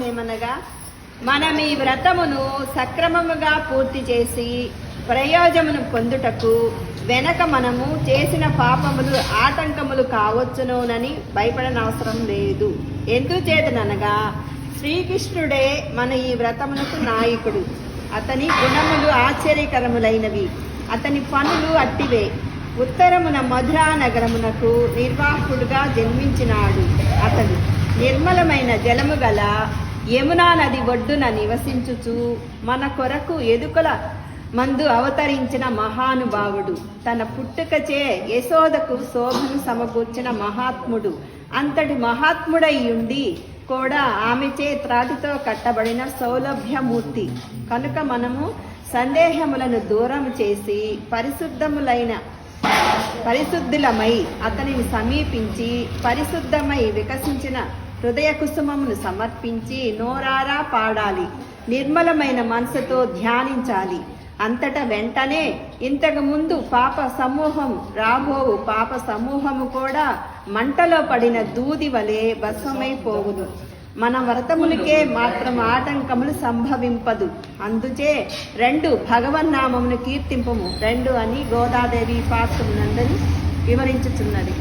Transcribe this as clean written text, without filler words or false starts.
ఏమనగా, మనం ఈ వ్రతమును సక్రమముగా పూర్తి చేసి ప్రయోజనమును పొందుటకు వెనక మనము చేసిన పాపములు ఆటంకములు కావచ్చునోనని భయపడనవసరం లేదు. ఎందుచేతనగా శ్రీకృష్ణుడే మన ఈ వ్రతమునకు నాయకుడు. అతని గుణములు ఆశ్చర్యకరములైనవి, అతని పనులు అట్టివే. ఉత్తరమున మధురా నగరమునకు నిర్వాహకుడుగా జన్మించినాడు. అతడు నిర్మలమైన జలము గల యమునా నది ఒడ్డున నివసించుచు మన కొరకు ఎదుకల మందు అవతరించిన మహానుభావుడు. తన పుట్టుకచే యశోదకు శోభను సమకూర్చిన మహాత్ముడు. అంతటి మహాత్ముడై ఉండి కూడా ఆమెచే త్రాటితో కట్టబడిన సౌలభ్యమూర్తి. కనుక మనము సందేహములను దూరం చేసి పరిశుద్ధులమై అతనిని సమీపించి పరిశుద్ధమై వికసించిన హృదయ కుసుమమును సమర్పించి నోరారా పాడాలి, నిర్మలమైన మనసుతో ధ్యానించాలి. అంతటా వెంటనే ఇంతకు ముందు పాప సమూహం రాబోవు పాప సమూహము కూడా మంటలో పడిన దూది వలె భస్మమైపోవును. మన వ్రతములకే మాత్రం ఆటంకములు సంభవింపదు. అందుచే 2 భగవన్నామమును కీర్తింపము 2 అని గోదాదేవి పాత్రమునందరూ వివరించుచున్నది.